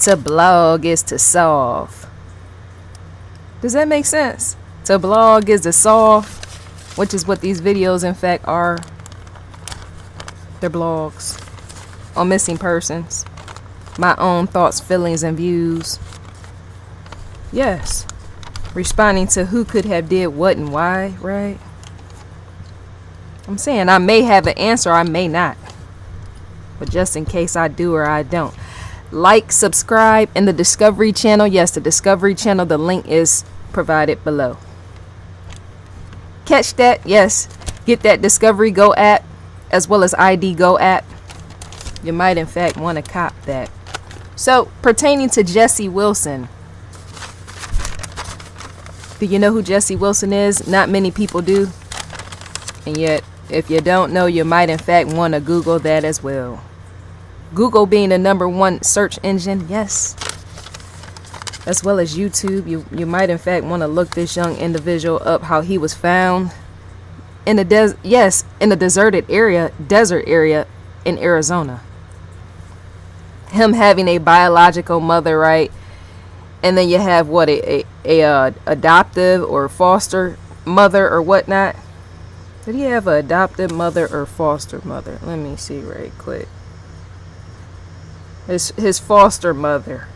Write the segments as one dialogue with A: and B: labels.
A: To blog is to solve. Does that make sense? To blog is to solve, which is what these videos in fact are. They're blogs on missing persons, my own thoughts, feelings, and views. Yes, responding to who could have did what and why, right? I'm saying I may have an answer, I may not, but just in case I do or I don't. Like, subscribe, in the Discovery channel. Yes, the Discovery channel, the link is provided below. Catch that. Yes, get that Discovery Go app as well as ID Go app. You might in fact want to cop that. So, pertaining to Jesse Wilson, do you know who Jesse Wilson is? Not many people do, and yet if you don't know, you might in fact want to Google that as well. Google being the #1 search engine, yes, as well as YouTube. You might in fact want to look this young individual up, how he was found in the deserted area, desert area in Arizona. Him having a biological mother, right? And then you have what, a adoptive or foster mother or whatnot. Did he have an adoptive mother or foster mother? Let me see right quick. His foster mother.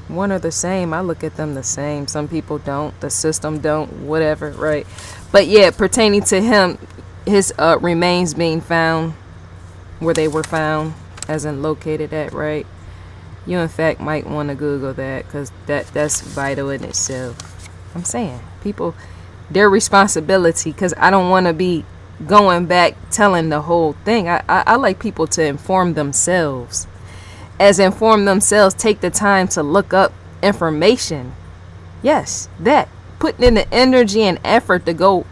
A: One are the same. I look at them the same. Some people don't. The system don't. Whatever, right? But yeah, pertaining to him, his remains being found where they were found, as in located at, right? You in fact might want to Google that, because that's vital in itself. I'm saying people, their responsibility, because I don't want to be going back telling the whole thing. I like people to inform themselves. As inform themselves, take the time to look up information. Yes, that. Putting in the energy and effort to go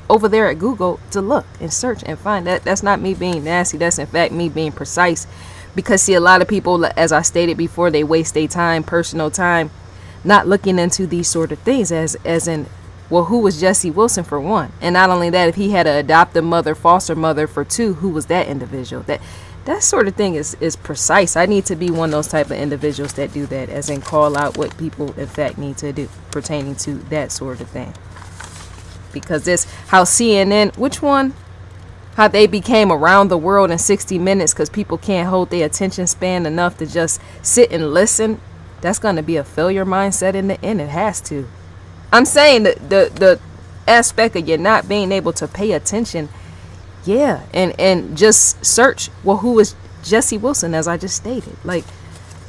A: over there at Google to look and search and find that. That's not me being nasty. That's in fact me being precise. Because see, a lot of people, as I stated before, they waste their time, personal time, not looking into these sort of things as in, well, who was Jesse Wilson for one? And not only that, if he had an adoptive mother, foster mother for two, who was that individual? That sort of thing is precise. I need to be one of those type of individuals that do that, as in call out what people in fact need to do pertaining to that sort of thing. Because this, how CNN, which one? How they became around the world in 60 minutes because people can't hold their attention span enough to just sit and listen. That's going to be a failure mindset in the end. It has to. I'm saying the aspect of you not being able to pay attention. Yeah. And just search, well, who is Jesse Wilson, as I just stated. Like,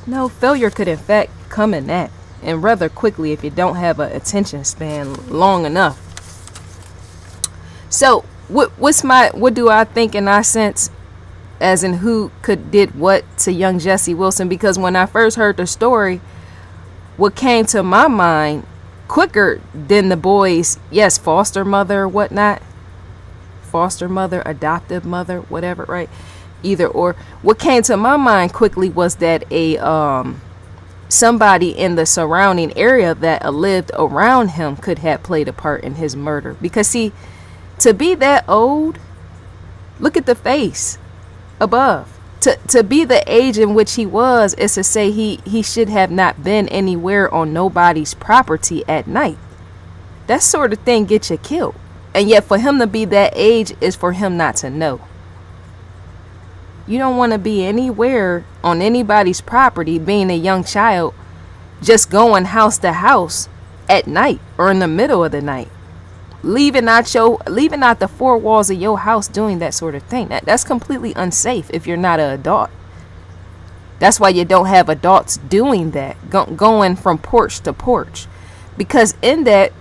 A: no, failure could in fact come in that. And rather quickly if you don't have an attention span long enough. So what do I think and I sense, as in who did what to young Jesse Wilson? Because when I first heard the story, what came to my mind quicker than the boy's, yes, foster mother or whatnot, foster mother, adoptive mother, whatever, right? Either or. What came to my mind quickly was that somebody in the surrounding area that lived around him could have played a part in his murder. Because see, to be that old, look at the face above. To be the age in which he was is to say he should have not been anywhere on nobody's property at night. That sort of thing gets you killed. And yet for him to be that age is for him not to know. You don't want to be anywhere on anybody's property, being a young child, just going house to house at night or in the middle of the night. Leaving out the four walls of your house doing that sort of thing. That's completely unsafe if you're not an adult. That's why you don't have adults doing that, going from porch to porch. Because in that,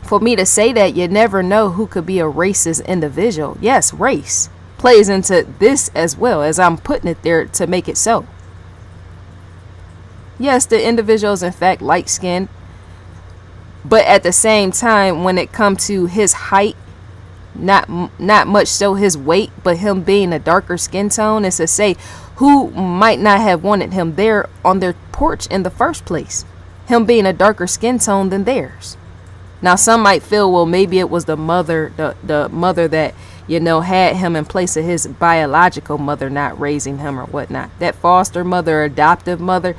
A: for me to say that, you never know who could be a racist individual. Yes, race plays into this as well, as I'm putting it there to make it so. Yes, the individual is in fact light-skinned. But at the same time, when it comes to his height, not much so his weight, but him being a darker skin tone, is to say who might not have wanted him there on their porch in the first place. Him being a darker skin tone than theirs. Now, some might feel, well, maybe it was the mother that, had him in place of his biological mother not raising him or whatnot. That foster mother or adoptive mother,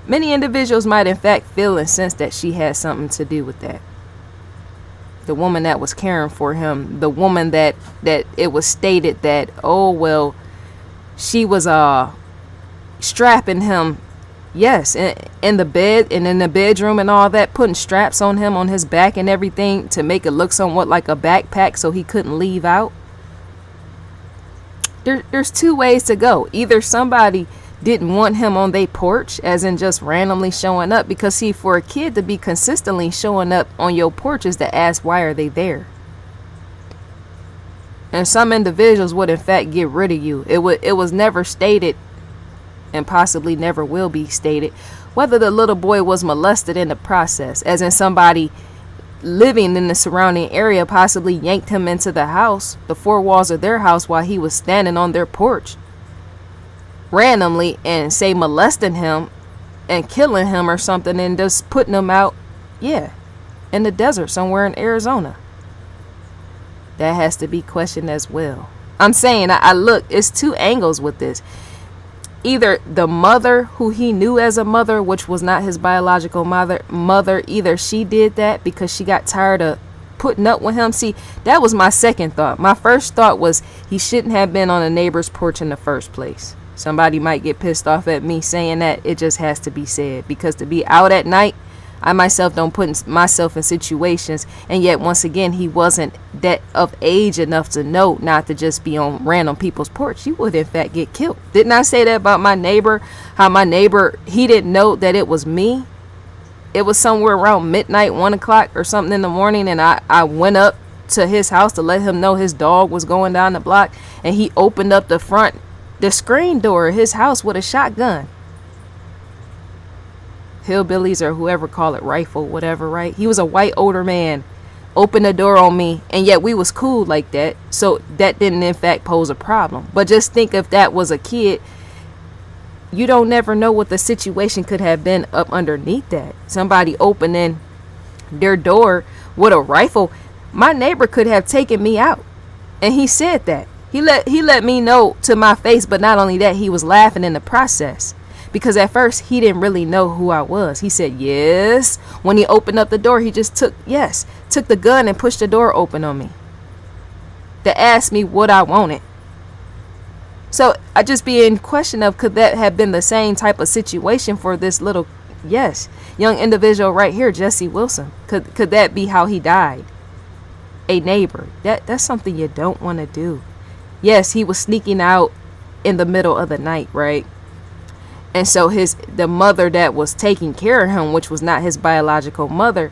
A: many individuals might in fact feel and sense that she had something to do with that. The woman that was caring for him, the woman that it was stated that, oh, well, she was strapping him, yes, in the bed and in the bedroom and all that, putting straps on him on his back and everything to make it look somewhat like a backpack so he couldn't leave out. There's two ways to go. Either somebody didn't want him on their porch, as in just randomly showing up, because see, for a kid to be consistently showing up on your porch is to ask, why are they there? And some individuals would in fact get rid of you. It was never stated, and possibly never will be stated, whether the little boy was molested in the process, as in somebody living in the surrounding area possibly yanked him into the house, the four walls of their house, while he was standing on their porch randomly, and say molesting him and killing him or something, and just putting him out, in the desert somewhere in Arizona. That has to be questioned as well. I'm saying, I look, it's two angles with this. Either the mother who he knew as a mother, which was not his biological mother, either she did that because she got tired of putting up with him. See, that was my second thought. My first thought was he shouldn't have been on a neighbor's porch in the first place. Somebody might get pissed off at me saying that. It just has to be said, because to be out at night, I myself don't put myself in situations, and yet once again, he wasn't that of age enough to know not to just be on random people's porch. You would in fact get killed. Didn't I say that about my neighbor? How my neighbor, he didn't know that it was me. It was somewhere around midnight, 1 o'clock or something in the morning, and I went up to his house to let him know his dog was going down the block, and he opened up the screen door of his house with a shotgun. Hillbillies or whoever call it, rifle, whatever, right? He was a white older man, opened the door on me, and yet we was cool like that, so that didn't in fact pose a problem. But just think, if that was a kid, you don't never know what the situation could have been up underneath that. Somebody opening their door with a rifle, my neighbor could have taken me out, and he said that. He let me know to my face, but not only that, he was laughing in the process. Because at first he didn't really know who I was. He said yes. When he opened up the door, he just took the gun and pushed the door open on me to ask me what I wanted. So I just be in question of, could that have been the same type of situation for this little young individual right here, Jesse Wilson? Could that be how he died? A neighbor. That's something you don't want to do. Yes, he was sneaking out in the middle of the night, right? And so the mother that was taking care of him, which was not his biological mother,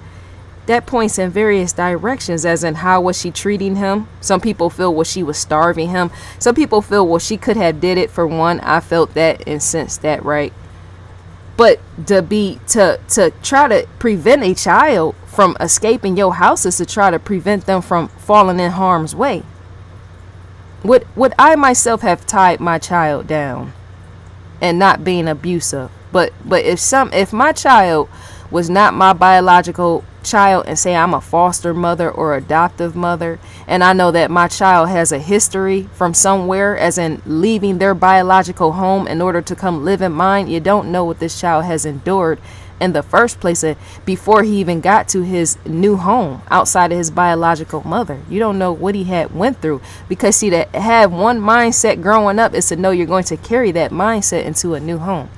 A: that points in various directions, as in how was she treating him. Some people feel, well, she was starving him. Some people feel, well, she could have did it for one. I felt that and sensed that, right? But to try to prevent a child from escaping your house is to try to prevent them from falling in harm's way. Would I myself have tied my child down and not being abusive? But if my child was not my biological child, and say I'm a foster mother or adoptive mother, and I know that my child has a history from somewhere, as in leaving their biological home in order to come live in mine, you don't know what this child has endured in the first place before he even got to his new home outside of his biological mother. You don't know what he had went through, because see, to have one mindset growing up is to know you're going to carry that mindset into a new home,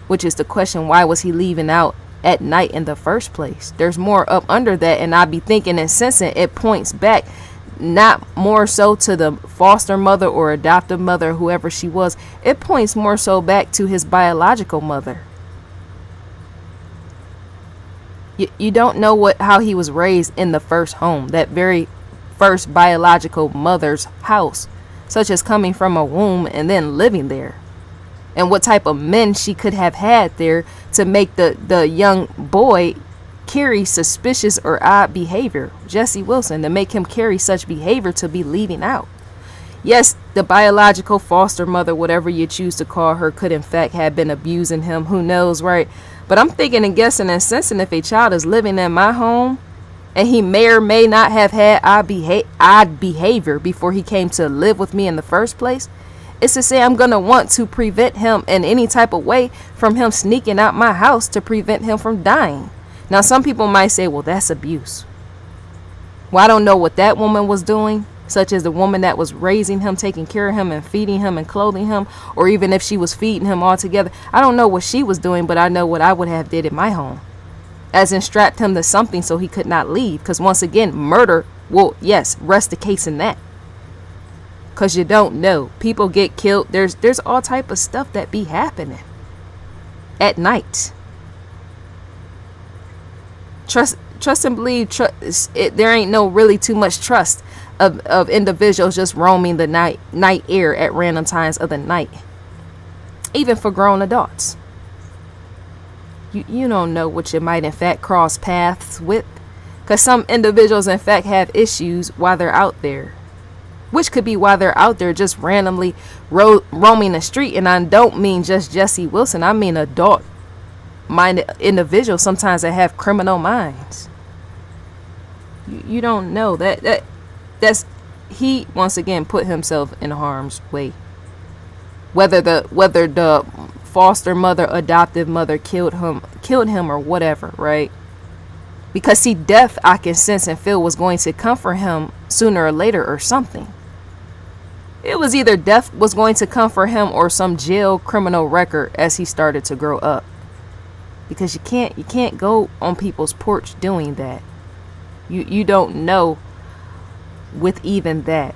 A: which is the question, why was he leaving out at night in the first place? There's more up under that, and I be thinking and sensing it points back not more so to the foster mother or adoptive mother, whoever she was. It points more so back to his biological mother. You don't know how he was raised in the first home, that very first biological mother's house, such as coming from a womb and then living there, and what type of men she could have had there to make the young boy carry suspicious or odd behavior. Jesse Wilson, to make him carry such behavior to be leaving out. Yes, the biological foster mother, whatever you choose to call her, could in fact have been abusing him. Who knows, right? But I'm thinking and guessing and sensing, if a child is living in my home and he may or may not have had odd behavior before he came to live with me in the first place, it's to say I'm going to want to prevent him in any type of way from him sneaking out my house to prevent him from dying. Now, some people might say, well, that's abuse. Well, I don't know what that woman was doing, such as the woman that was raising him, taking care of him and feeding him and clothing him, or even if she was feeding him altogether. I don't know what she was doing, but I know what I would have did in my home, as in strapped him to something so he could not leave. Because once again, murder, well, yes, rest the case in that. Because you don't know. People get killed. There's all type of stuff that be happening at night. Trust and believe. There ain't no really too much trust of individuals just roaming the night air at random times of the night. Even for grown adults. You don't know what you might in fact cross paths with. Because some individuals in fact have issues while they're out there. Which could be why they're out there just randomly roaming the street. And I don't mean just Jesse Wilson. I mean adult-minded individuals sometimes that have criminal minds. You don't know. That's he, once again, put himself in harm's way. Whether the foster mother, adoptive mother killed him or whatever, right? Because see, death, I can sense and feel, was going to come for him sooner or later or something. It was either death was going to come for him or some jail criminal record as he started to grow up. Because you can't go on people's porch doing that. You don't know with even that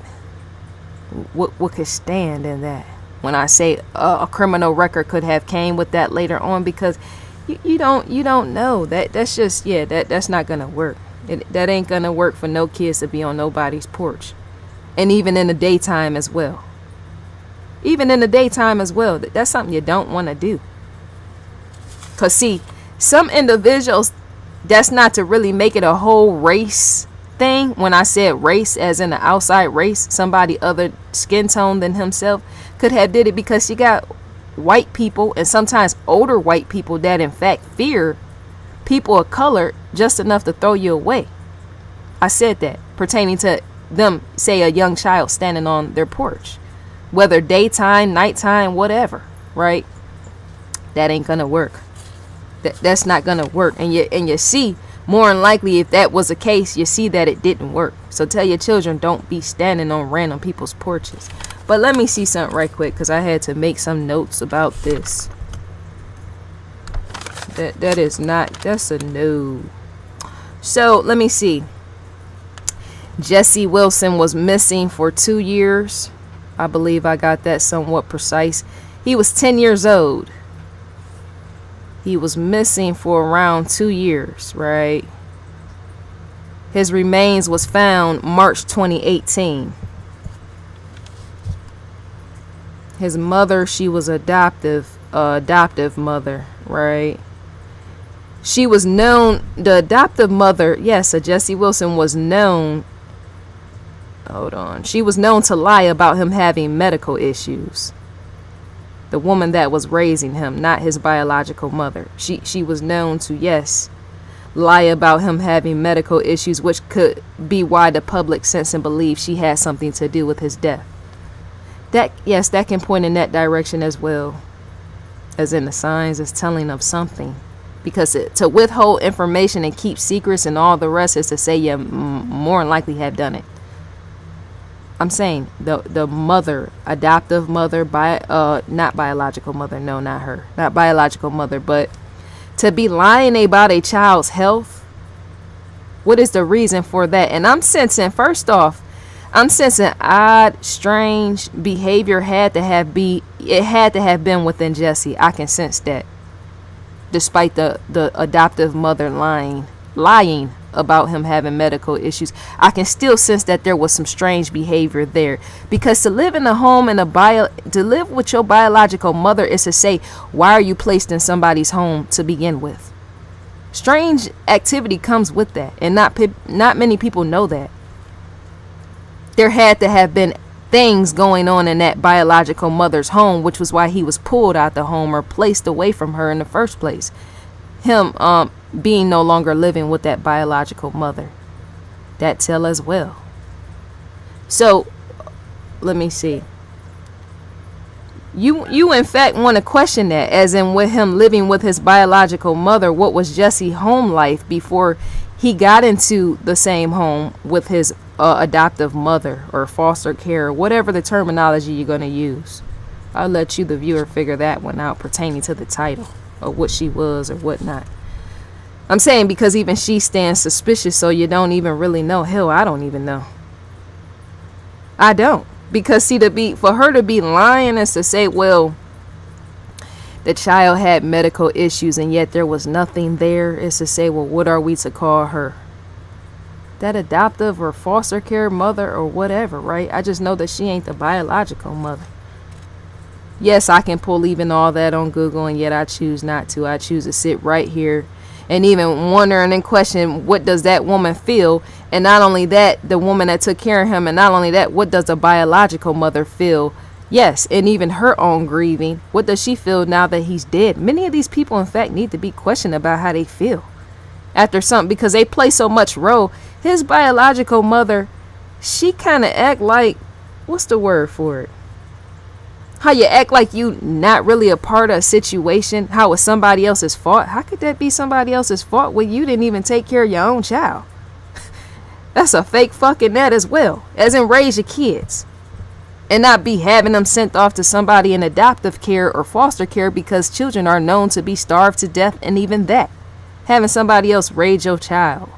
A: what could stand in that. When I say a criminal record could have came with that later on, because you don't know that's just that's not gonna work. That ain't gonna work for no kids to be on nobody's porch. And even in the daytime as well. That's something you don't want to do. Because see, some individuals, that's not to really make it a whole race thing. When I said race, as in the outside race, somebody other skin tone than himself could have did it, because you got white people and sometimes older white people that in fact fear people of color just enough to throw you away. I said that pertaining to them, say a young child standing on their porch, whether daytime, nighttime, whatever, right? That ain't gonna work. That's not gonna work. And you see, more than likely, if that was the case, you see that it didn't work. So tell your children, don't be standing on random people's porches. But let me see something right quick, because I had to make some notes about this. That's a no. So let me see. Jesse Wilson was missing for 2 years. I believe I got that somewhat precise. He was 10 years old. He was missing for around 2 years, right? His remains was found March 2018. His mother, she was adoptive mother, right? She was known, the adoptive mother, yes, Jesse Wilson was known. Hold on. She was known to lie about him having medical issues. The woman that was raising him, not his biological mother. She was known to, yes, lie about him having medical issues, which could be why the public sense and believe she had something to do with his death. That can point in that direction as well. As in the signs is telling of something. Because to withhold information and keep secrets and all the rest is to say you more than likely have done it. I'm saying the mother, adoptive mother, not biological mother, no, not her, not biological mother, but to be lying about a child's health. What is the reason for that? And I'm sensing, first off, odd, strange behavior had to have been within Jesse. I can sense that, despite the adoptive mother lying about him having medical issues. I can still sense that there was some strange behavior there, because to live in a home and to live with your biological mother is to say, why are you placed in somebody's home to begin with? Strange activity comes with that, and not many people know that. There had to have been things going on in that biological mother's home, which was why he was pulled out the home or placed away from her in the first place. Him being no longer living with that biological mother. that tell as well. So let me see. You in fact want to question that, as in with him living with his biological mother, what was Jesse's home life before he got into the same home with his adoptive mother or foster care, whatever the terminology you're going to use. I'll let you, the viewer, figure that one out pertaining to the title or what she was or whatnot. I'm saying because even she stands suspicious, so you don't even really know. Hell, I don't even know. I don't. Because see, for her to be lying is to say, well, the child had medical issues and yet there was nothing there, is to say, well, what are we to call her? That adoptive or foster care mother or whatever, right? I just know that she ain't the biological mother. Yes, I can pull even all that on Google, and yet I choose not to. I choose to sit right here and even wondering and question, what does that woman feel? And not only that, the woman that took care of him, and not only that, what does a biological mother feel? Yes, and even her own grieving. What does she feel now that he's dead? Many of these people, in fact, need to be questioned about how they feel after something, because they play so much role. His biological mother, she kind of act like, what's the word for it? How you act like you not really a part of a situation, how it's somebody else's fault. How could that be somebody else's fault when you didn't even take care of your own child? That's a fake fucking that as well, as in raise your kids and not be having them sent off to somebody in adoptive care or foster care, because children are known to be starved to death. And even that, having somebody else raise your child.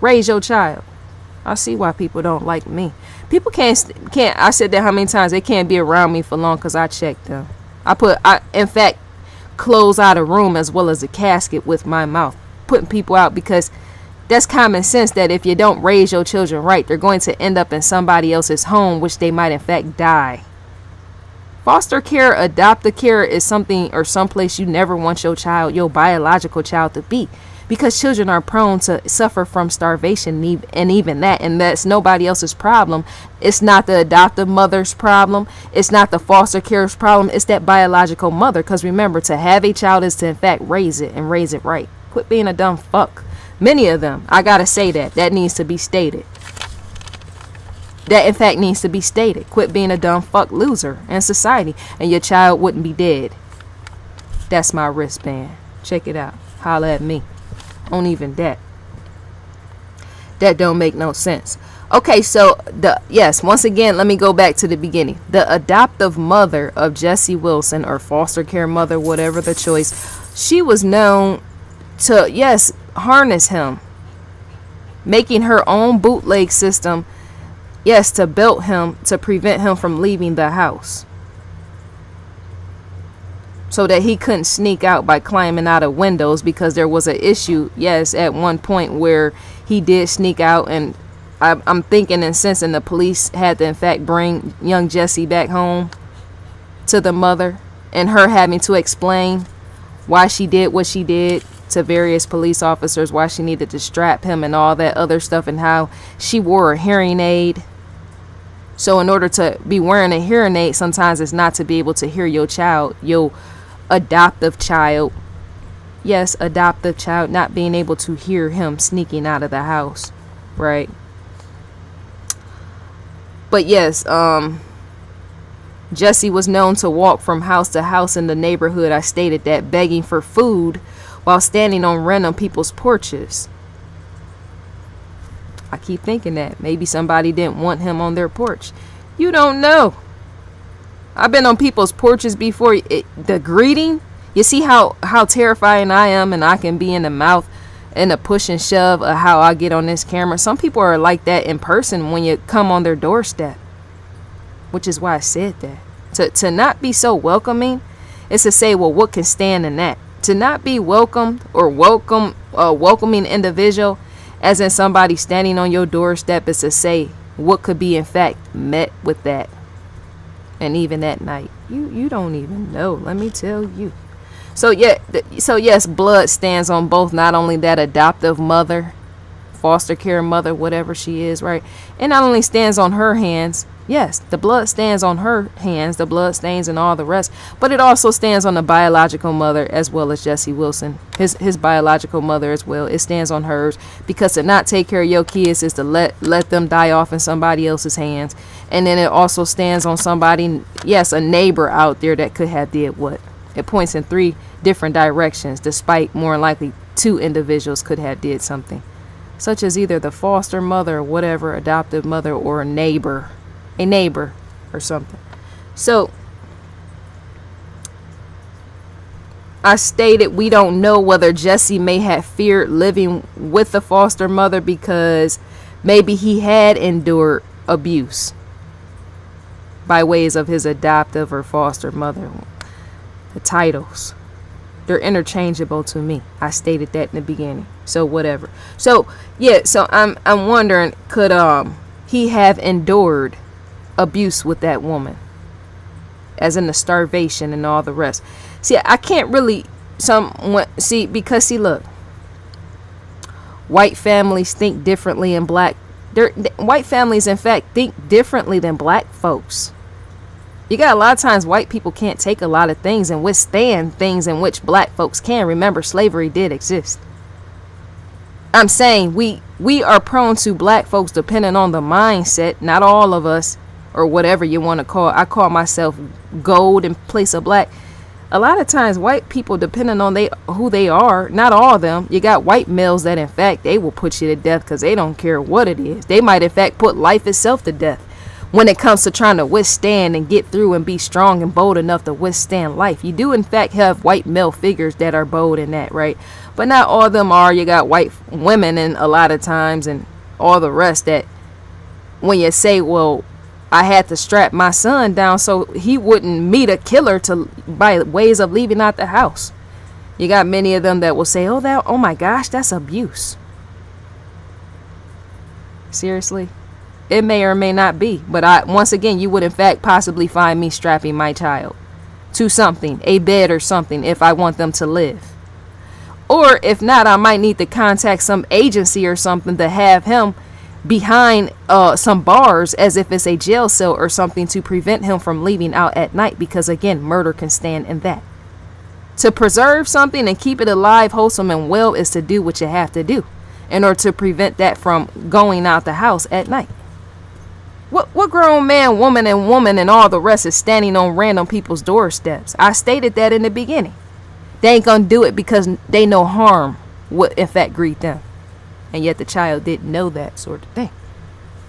A: I see why people don't like me. People can't. I said that how many times? They can't be around me for long because I checked them. I in fact close out a room as well as a casket with my mouth, putting people out, because that's common sense that if you don't raise your children right, they're going to end up in somebody else's home, which they might in fact die. Foster care, adoptive care is something or someplace you never want your child, your biological child, to be. Because children are prone to suffer from starvation, and even that, and that's nobody else's problem. It's not the adoptive mother's problem. It's not the foster care's problem. It's that biological mother. Because remember, to have a child is to in fact raise it, and raise it right. Quit being a dumb fuck. Many of them, I gotta say that needs to be stated. That in fact needs to be stated. Quit being a dumb fuck loser in society, and your child wouldn't be dead. That's my wristband. Check it out. Holla at me. On even that don't make no sense. Okay, so once again, let me go back to the beginning. The adoptive mother of Jesse Wilson, or foster care mother, whatever the choice, she was known to harness him, making her own bootleg system, to belt him, to prevent him from leaving the house, so that he couldn't sneak out by climbing out of windows, because there was an issue, at one point where he did sneak out, and I'm thinking and sensing the police had to in fact bring young Jesse back home to the mother, and her having to explain why she did what she did to various police officers, why she needed to strap him and all that other stuff, and how she wore a hearing aid. So in order to be wearing a hearing aid, sometimes it's not to be able to hear your child, your adoptive child, adoptive child, not being able to hear him sneaking out of the house, right? But Jesse was known to walk from house to house in the neighborhood. I stated that, begging for food while standing on random people's porches. I keep thinking that maybe somebody didn't want him on their porch. You don't know. I've been on people's porches before. The greeting, you see how terrifying I am, and I can be in the mouth and the push and shove of how I get on this camera. Some people are like that in person when you come on their doorstep, which is why I said that. To not be so welcoming is to say, well, what can stand in that? To not be welcomed or welcoming individual, as in somebody standing on your doorstep, is to say what could be in fact met with that. And even at night, you don't even know, let me tell you. So yes, blood stands on both, not only that adoptive mother, foster care mother, whatever she is, right? It not only stands on her hands, Yes, the blood stands on her hands, the blood stains and all the rest, but it also stands on the biological mother as well as Jesse Wilson, his biological mother as well. It stands on hers, because to not take care of your kids is to let them die off in somebody else's hands. And then it also stands on somebody, yes, a neighbor out there that could have did what? It points in 3 different directions, despite more likely 2 individuals could have did something, such as either the foster mother or whatever, adoptive mother, or a neighbor or something. So I stated we don't know whether Jesse may have feared living with the foster mother because maybe he had endured abuse by ways of his adoptive or foster mother. The titles, they're interchangeable to me. I stated that in the beginning. So whatever. So yeah, so I'm wondering, could he have endured abuse with that woman, as in the starvation and all the rest? See, I can't really because look, white families think differently and white families in fact think differently than black folks. You got a lot of times white people can't take a lot of things and withstand things in which black folks can. Remember, slavery did exist. I'm saying we are prone to, black folks, depending on the mindset, not all of us, or whatever you want to call it. I call myself gold in place of black. A lot of times white people, depending on who they are, not all of them, you got white males that in fact they will put you to death because they don't care what it is. They might in fact put life itself to death when it comes to trying to withstand and get through and be strong and bold enough to withstand life. You do in fact have white male figures that are bold in that, right? But not all of them are. You got white women, and a lot of times, and all the rest, that when you say, well, I had to strap my son down so he wouldn't meet a killer by ways of leaving out the house. You got many of them that will say, oh my gosh, that's abuse. Seriously? It may or may not be, but once again, you would in fact possibly find me strapping my child to something, a bed or something, if I want them to live. Or if not, I might need to contact some agency or something to have him behind some bars, as if it's a jail cell or something, to prevent him from leaving out at night, because again, murder can stand in that. To preserve something and keep it alive, wholesome, and well is to do what you have to do in order to prevent that from going out the house at night. What grown man, woman, and all the rest is standing on random people's doorsteps? I stated that in the beginning. They ain't gonna do it because they know harm would in fact greet them. And yet the child didn't know that sort of thing.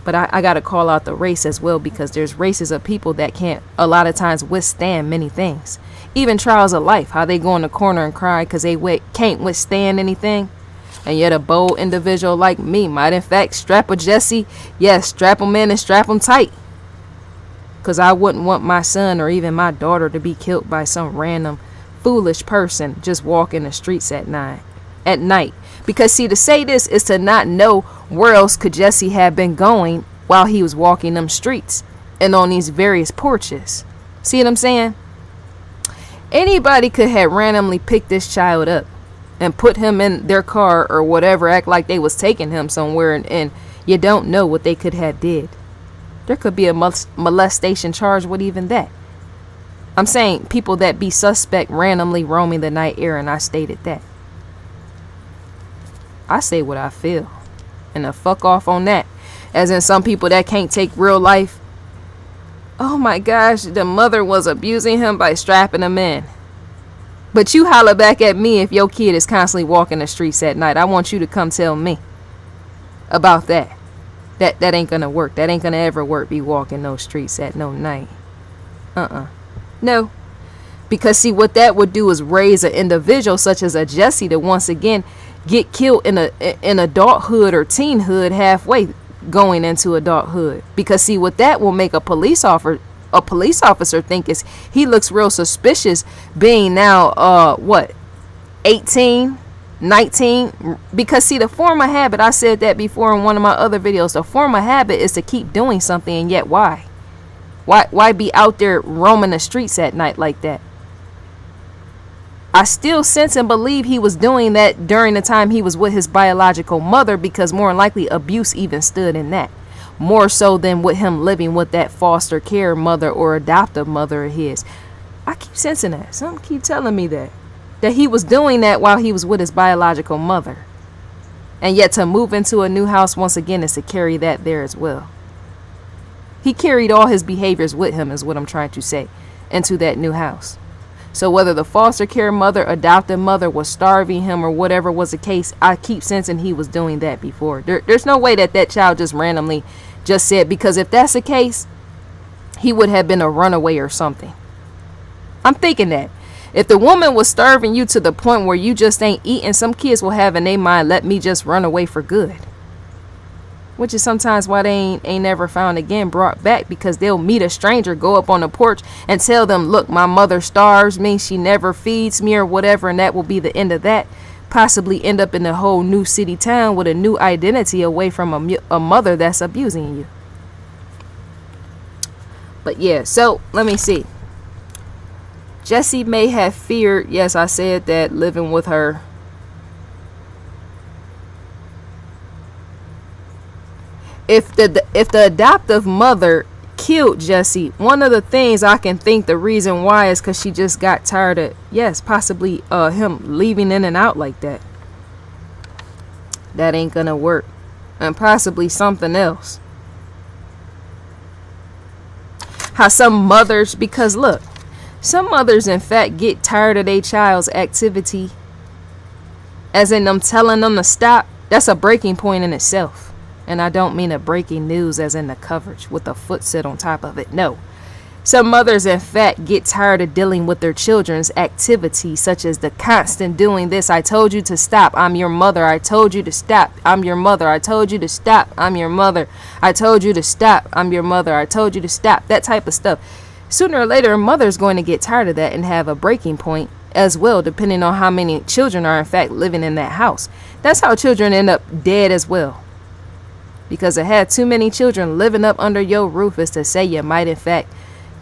A: But I got to call out the race as well, because there's races of people that can't a lot of times withstand many things. Even trials of life, how they go in the corner and cry because they can't withstand anything. And yet a bold individual like me might in fact strap a Jesse. Yes, strap him in and strap him tight. Because I wouldn't want my son or even my daughter to be killed by some random foolish person just walking the streets at night. Because see, to say this is to not know where else could Jesse have been going while he was walking them streets and on these various porches. See what I'm saying? Anybody could have randomly picked this child up and put him in their car or whatever, act like they was taking him somewhere, and you don't know what they could have did. There could be a molestation charge with even that. I'm saying people that be suspect randomly roaming the night air, and I stated that. I say what I feel, and the fuck off on that. As in some people that can't take real life. Oh my gosh, the mother was abusing him by strapping him in. But you holler back at me if your kid is constantly walking the streets at night. I want you to come tell me about that. That ain't gonna work. That ain't gonna ever work, be walking those streets at no night. No. Because see, what that would do is raise an individual such as a Jesse to once again get killed in adulthood or teenhood halfway going into adulthood. Because see, what that will make a police officer think is he looks real suspicious being now 18, 19. Because see, the form of habit, I said that before in one of my other videos, the form of habit is to keep doing something, and yet why be out there roaming the streets at night like that? I still sense and believe he was doing that during the time he was with his biological mother, because more than likely abuse even stood in that. more so than with him living with that foster care mother or adoptive mother of his. I keep sensing that. Something keep telling me that he was doing that while he was with his biological mother. And yet to move into a new house once again is to carry that there as well. He carried all his behaviors with him, is what I'm trying to say, into that new house. So whether the foster care mother, adoptive mother was starving him or whatever was the case, I keep sensing he was doing that before. There's no way that child just randomly just said, because if that's the case, he would have been a runaway or something. I'm thinking that. If the woman was starving you to the point where you just ain't eating, some kids will have in their mind, let me just run away for good. Which is sometimes why they ain't never found again, brought back, because they'll meet a stranger, go up on the porch and tell them, look, my mother starves me, she never feeds me or whatever, and that will be the end of that. Possibly end up in a whole new city town with a new identity away from a mother that's abusing you. But yeah, so let me see. Jesse may have feared, yes, I said that, living with her. If the adoptive mother killed Jesse, one of the things I can think the reason why is because she just got tired of, yes, possibly him leaving in and out like that. That ain't gonna work. And possibly something else. How some mothers, because look, some mothers in fact get tired of their child's activity, as in them telling them to stop. That's a breaking point in itself. And I don't mean a breaking news as in the coverage with a foot sit on top of it. No. Some mothers, in fact, get tired of dealing with their children's activities, such as the constant doing this. I told you to stop. I'm your mother. I told you to stop. I'm your mother. I told you to stop. I'm your mother. I told you to stop. I'm your mother. I told you to stop. That type of stuff. Sooner or later, a mother's going to get tired of that and have a breaking point as well, depending on how many children are, in fact, living in that house. That's how children end up dead as well. Because to have too many children living up under your roof is to say you might, in fact,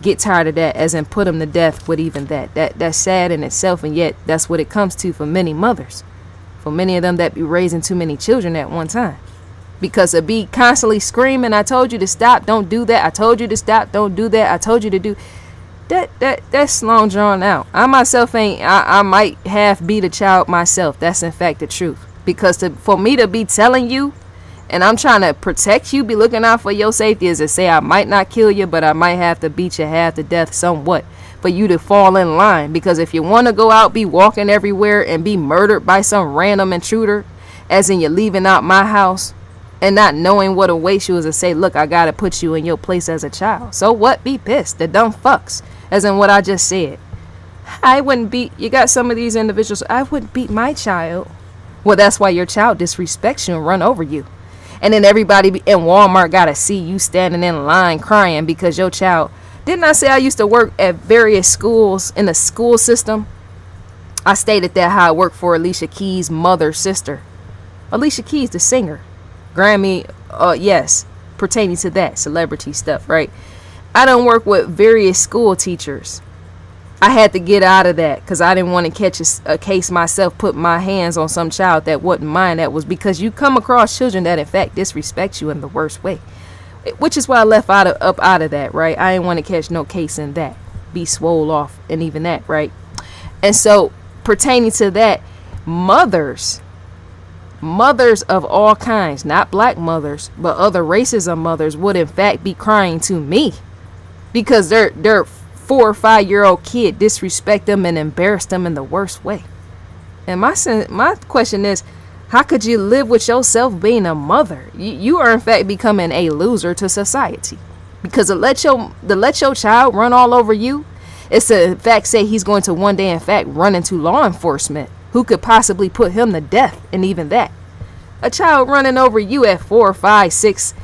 A: get tired of that, as in put them to death with even that. That's sad in itself, and yet that's what it comes to for many mothers. For many of them that be raising too many children at one time. Because to be constantly screaming, I told you to stop, don't do that. I told you to stop, don't do that. I told you to do that's long drawn out. I myself I might have beat a child myself. That's in fact the truth. Because for me to be telling you, and I'm trying to protect you, be looking out for your safety, is to say I might not kill you, but I might have to beat you half to death somewhat for you to fall in line. Because if you want to go out, be walking everywhere and be murdered by some random intruder, as in you're leaving out my house and not knowing what awaits you, is to say, look, I got to put you in your place as a child. So what? Be pissed. The dumb fucks. As in what I just said. I wouldn't beat, you got some of these individuals, I wouldn't beat my child. Well, that's why your child disrespects you and run over you. And then everybody in Walmart got to see you standing in line crying because your child. Didn't I say I used to work at various schools in the school system? I stated that how I worked for Alicia Keys' mother's sister. Alicia Keys, the singer. Grammy, yes, pertaining to that celebrity stuff, right? I done work with various school teachers. I had to get out of that because I didn't want to catch a case myself, put my hands on some child that wasn't mine. That was because you come across children that in fact disrespect you in the worst way, which is why I left out of that, right? I didn't want to catch no case in that, be swole off and even that, right? And so pertaining to that, mothers of all kinds, not black mothers, but other races of mothers would in fact be crying to me because they're 4 or 5 year old kid disrespect them and embarrass them in the worst way. And my question is, how could you live with yourself being a mother? You are in fact becoming a loser to society, because to let your child run all over you is to in fact say he's going to one day in fact run into law enforcement who could possibly put him to death. And even that, a child running over you at 4, 5, 6,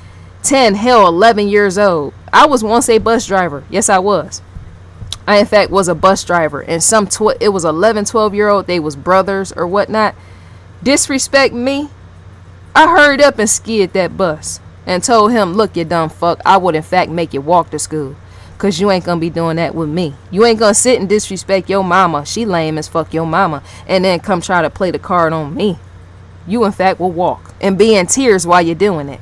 A: 10, hell 11 years old. I was once a bus driver. Yes, I was. I, in fact, was a bus driver, and it was 11, 12-year-old. They was brothers or whatnot. Disrespect me. I hurried up and skid that bus and told him, look, you dumb fuck, I would, in fact, make you walk to school because you ain't going to be doing that with me. You ain't going to sit and disrespect your mama. She lame as fuck, your mama, and then come try to play the card on me. You, in fact, will walk and be in tears while you're doing it.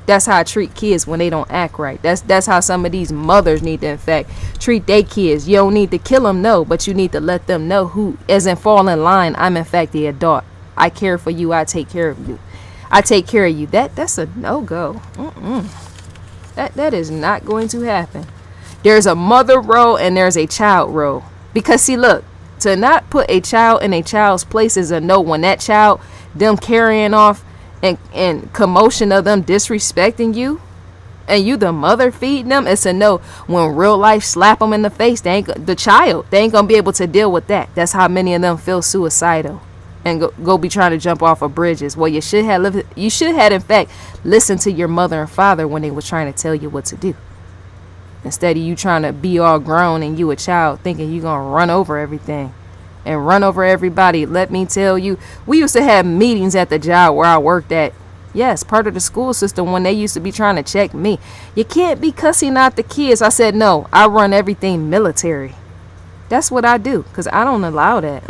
A: That's how I treat kids when they don't act right. That's how some of these mothers need to, in fact, treat their kids. You don't need to kill them, no, but you need to let them know who isn't fall in line. I'm in fact the adult. I care for you. I take care of you. I take care of you. That's a no-go. That is not going to happen. There's a mother role and there's a child role. Because see, look, to not put a child in a child's place is a no. When that child, them carrying off and commotion of them disrespecting you, and you the mother feeding them, it's a no. When real life slap them in the face, they ain't gonna be able to deal with that. That's how many of them feel suicidal and go be trying to jump off of bridges. Well, you should have in fact listened to your mother and father when they was trying to tell you what to do, instead of you trying to be all grown and you a child thinking you gonna run over everything and run over everybody. Let me tell you, we used to have meetings at the job where I worked at. Yes, part of the school system, when they used to be trying to check me. You can't be cussing out the kids. I said, no, I run everything military. That's what I do, because I don't allow that.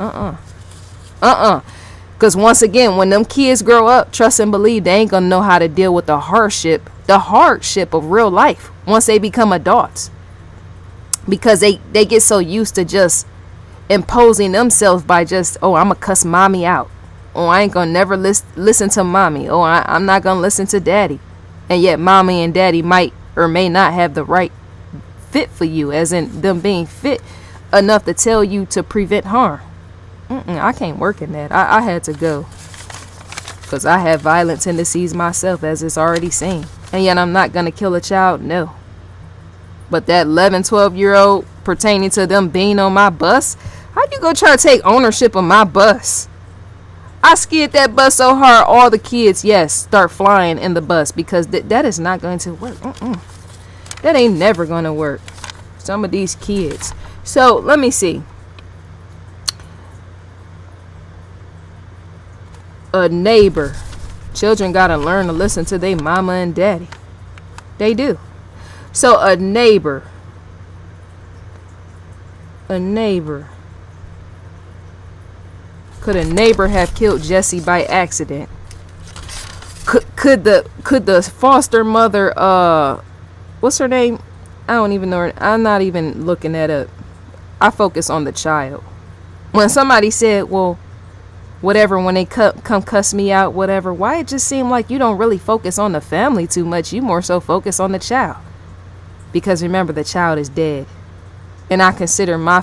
A: Because once again, when them kids grow up, trust and believe, they ain't going to know how to deal with the hardship of real life once they become adults. Because they get so used to just imposing themselves by just, oh, I'm going to cuss mommy out. Oh, I ain't going to never listen to mommy. Oh, I'm not going to listen to daddy. And yet mommy and daddy might or may not have the right fit for you, as in them being fit enough to tell you to prevent harm. I can't work in that. I had to go. Because I have violent tendencies myself, as it's already seen. And yet I'm not going to kill a child? No. But that 11, 12-year-old pertaining to them being on my bus, how you go try to take ownership of my bus? I skid that bus so hard, all the kids, yes, start flying in the bus, because that is not going to work. That ain't never going to work. Some of these kids. So, let me see. A neighbor. Children got to learn to listen to their mama and daddy. They do. So, a neighbor. Could a neighbor have killed Jesse by accident? Could the foster mother, what's her name? I don't even know her. I'm not even looking that up. I focus on the child. When somebody said, well, whatever, when they come cuss me out, whatever, why it just seemed like you don't really focus on the family too much. You more so focus on the child. Because remember, the child is dead. And I consider my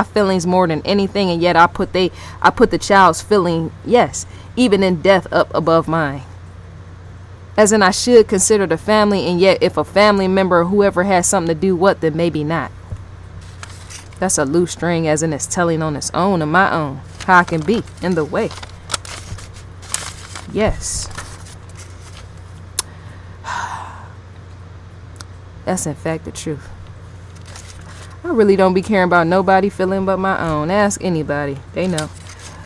A: feelings more than anything, and yet I put the child's feeling, yes, even in death, up above mine. As in, I should consider the family, and yet if a family member or whoever has something to do with, then maybe not. That's a loose string, as in it's telling on its own and my own how I can be in the way. Yes. That's in fact the truth. I really don't be caring about nobody feeling but my own. Ask anybody. They know.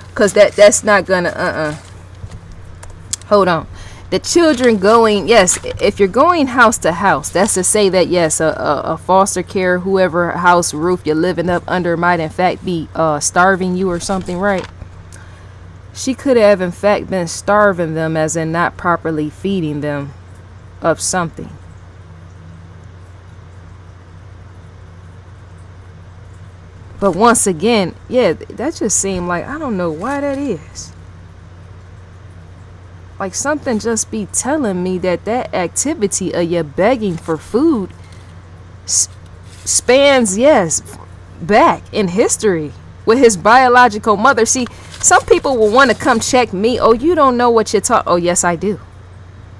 A: Because that's not gonna, Hold on. The children going, yes, if you're going house to house, that's to say that, yes, a foster care, whoever house roof you're living up under might in fact be starving you or something, right? She could have in fact been starving them, as in not properly feeding them of something. But once again, yeah, that just seemed like, I don't know why that is. Like something just be telling me that activity of you begging for food spans, yes, back in history with his biological mother. See, some people will want to come check me. Oh, you don't know what you're talking. Oh, yes, I do.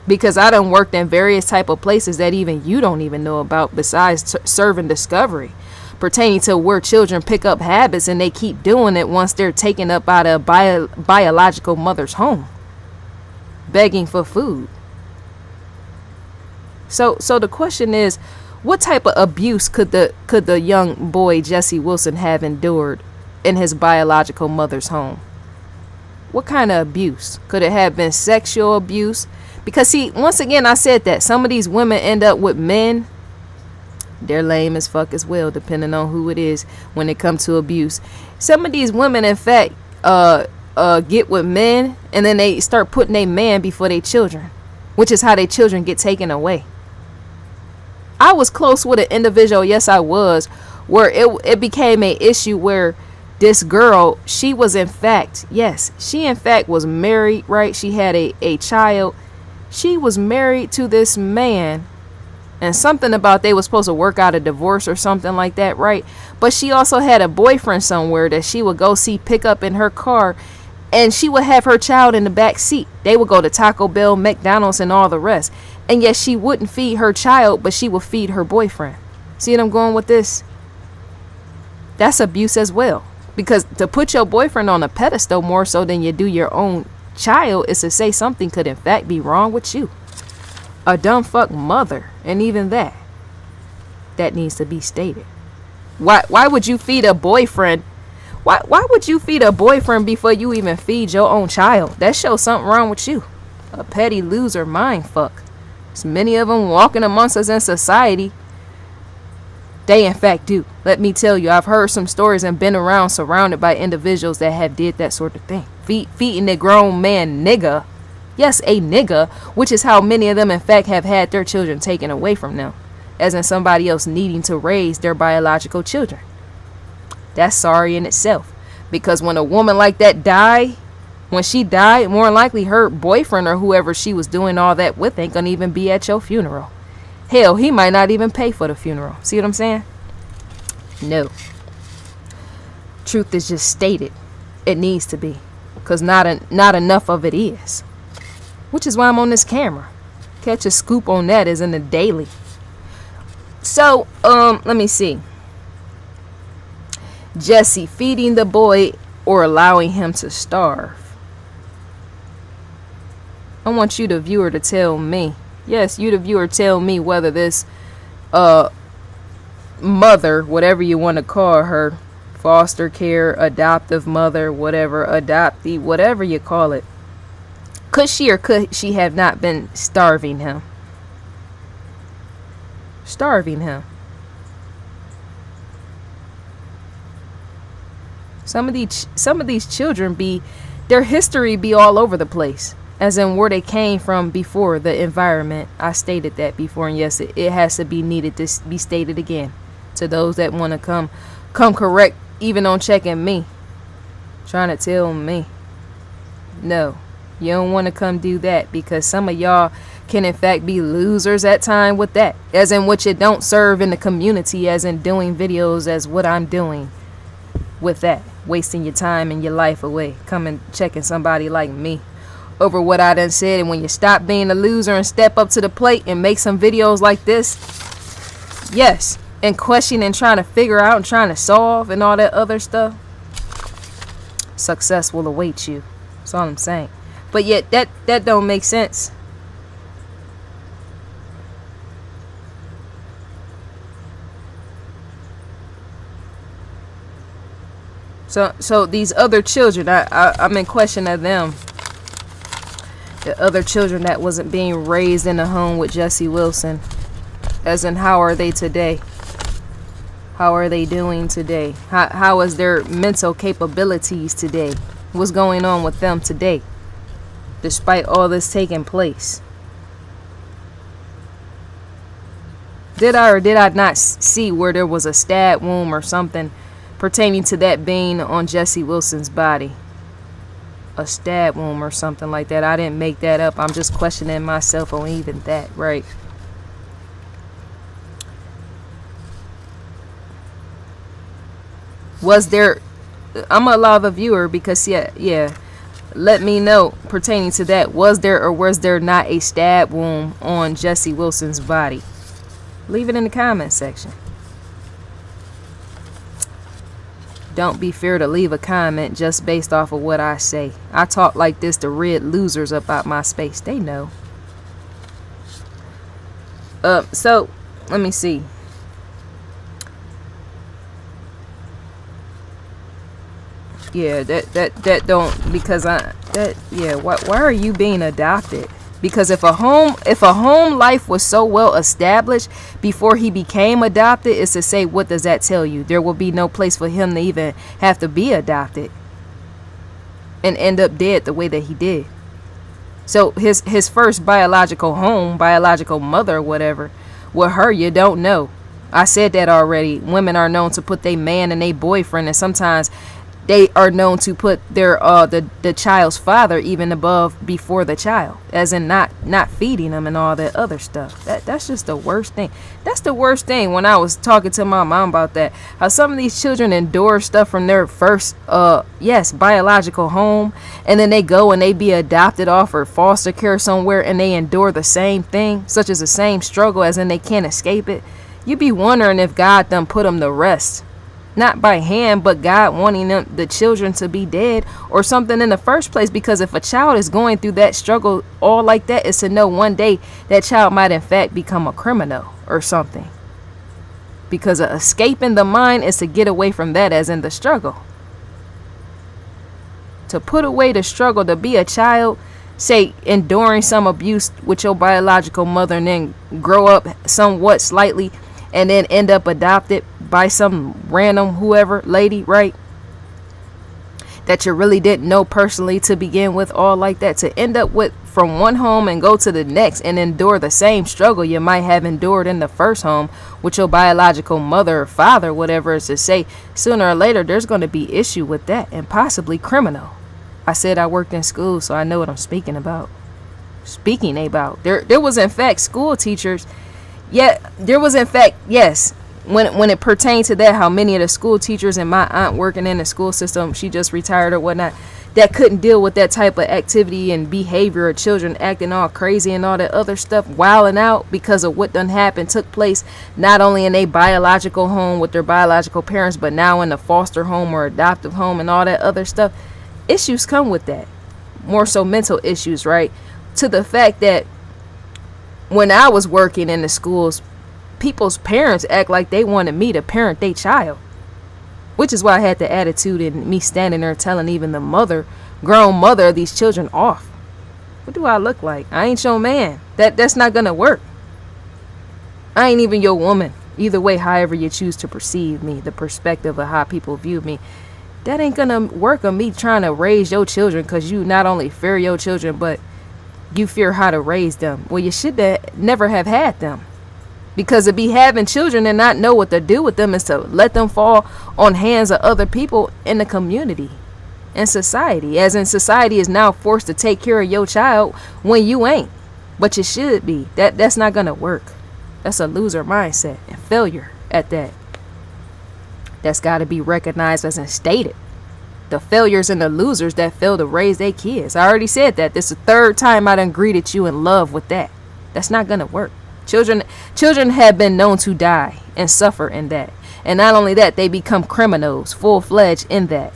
A: Because I done worked in various type of places that even you don't even know about, besides serving discovery, pertaining to where children pick up habits and they keep doing it once they're taken up out of biological mother's home, begging for food. So the question is, what type of abuse could the young boy Jesse Wilson have endured in his biological mother's home? What kind of abuse? Could it have been sexual abuse? Because see, once again, I said that some of these women end up with men. They're lame as fuck as well, depending on who it is when it comes to abuse. Some of these women, in fact, get with men, and then they start putting their man before their children. which is how their children get taken away. I was close with an individual, yes I was, where it became an issue where this girl, she was in fact was married, right? She had a child. She was married to this man, and something about they was supposed to work out a divorce or something like that, right? But she also had a boyfriend somewhere that she would go see pick up in her car, and she would have her child in the back seat. They would go to Taco Bell, McDonald's, and all the rest. And yet she wouldn't feed her child, but she would feed her boyfriend. See what I'm going with this? That's abuse as well. Because to put your boyfriend on a pedestal more so than you do your own child is to say something could in fact be wrong with you. A dumb fuck mother. And even that needs to be stated. Why would you feed a boyfriend? Why would you feed a boyfriend before you even feed your own child? That shows something wrong with you. A petty loser mind fuck. There's many of them walking amongst us in society. They in fact do. Let me tell you, I've heard some stories and been around surrounded by individuals that have did that sort of thing. Feeding a grown man nigga. Yes, a nigga, which is how many of them in fact have had their children taken away from them. As in somebody else needing to raise their biological children. That's sorry in itself. Because when a woman like that when she died, more likely her boyfriend or whoever she was doing all that with ain't gonna even be at your funeral. Hell, he might not even pay for the funeral. See what I'm saying? No. Truth is just stated. It needs to be. Because not enough of it is. Which is why I'm on this camera. Catch a scoop on that is in the daily. So, let me see. Jesse feeding the boy or allowing him to starve. I want you, the viewer, to tell me. Yes, you, the viewer, tell me whether this mother, whatever you want to call her, foster care, adoptive mother, whatever, adoptee, whatever you call it, could she or could she have not been starving him? Starving him. Some of these children their history be all over the place. As in where they came from before the environment. I stated that before, and yes, it has to be needed to be stated again. To those that want to come correct, even on checking me. Trying to tell me. No, you don't want to come do that, because some of y'all can in fact be losers at time with that. As in what you don't serve in the community, as in doing videos as what I'm doing with that. Wasting your time and your life away. Coming checking somebody like me over what I done said. And when you stop being a loser and step up to the plate and make some videos like this, yes, and question and trying to figure out and trying to solve and all that other stuff, success will await you. That's all I'm saying. But yet that don't make sense. So these other children, I'm in question of them. The other children that wasn't being raised in a home with Jesse Wilson. As in, how are they today? How are they doing today? How is their mental capabilities today? What's going on with them today? Despite all this taking place. Did I or did I not see where there was a stab wound or something pertaining to that being on Jesse Wilson's body? A stab wound or something like that. I didn't make that up. I'm just questioning myself on even that, right? Was there, I'm gonna allow the viewer, because yeah, let me know pertaining to that. Was there or was there not a stab wound on Jesse Wilson's body? Leave it in the comment section. Don't be feared to leave a comment just based off of what I say. I talk like this to rid losers about my space. They know. So let me see. Yeah, that don't, because why are you being adopted? Because if a home life was so well established before he became adopted, is to say, what does that tell you? There will be no place for him to even have to be adopted and end up dead the way that he did. So his first biological home, biological mother, whatever, with her, you don't know. I said that already. Women are known to put their man and their boyfriend, and sometimes they are known to put their the child's father even above before the child, as in not feeding them and all that other stuff. That's just the worst thing. That's the worst thing. When I was talking to my mom about that, how some of these children endure stuff from their first biological home, and then they go and they be adopted off or foster care somewhere, and they endure the same thing, such as the same struggle, as in they can't escape it. You be wondering if God done put them to rest. Not by hand, but God wanting the children to be dead or something in the first place. Because if a child is going through that struggle all like that, is to know one day that child might in fact become a criminal or something. Because escaping the mind is to get away from that, as in the struggle. To put away the struggle, to be a child, say enduring some abuse with your biological mother, and then grow up somewhat slightly, and then end up adopted by some random whoever lady, right, that you really didn't know personally to begin with, all like that, to end up with from one home and go to the next and endure the same struggle you might have endured in the first home with your biological mother or father, whatever is to say, sooner or later there's going to be issue with that, and possibly criminal. I said I worked in school, so I know what I'm speaking about. There was in fact school teachers. Yeah, there was in fact, yes, when it pertained to that, how many of the school teachers, and my aunt working in the school system, she just retired or whatnot, that couldn't deal with that type of activity and behavior of children acting all crazy and all that other stuff, wilding out because of what done happened, took place not only in a biological home with their biological parents, but now in the foster home or adoptive home and all that other stuff. Issues come with that, more so mental issues, right? To the fact that when I was working in the schools, people's parents act like they wanted me to parent their child, which is why I had the attitude in me standing there telling even the grown mother of these children off. What do I look like? I ain't your man. That's not gonna work. I ain't even your woman. Either way, however you choose to perceive me, the perspective of how people view me, that ain't gonna work on me trying to raise your children, because you not only fear your children, but you fear how to raise them. Well, you should never have had them. Because to be having children and not know what to do with them is to let them fall on hands of other people in the community and society. As in, society is now forced to take care of your child when you ain't. But you should be. That's not going to work. That's a loser mindset and failure at that. That's got to be recognized as and stated. The failures and the losers that fail to raise their kids. I already said that. This is the third time I done greeted you in love with that. That's not going to work. Children have been known to die and suffer in that. And not only that, they become criminals full-fledged in that.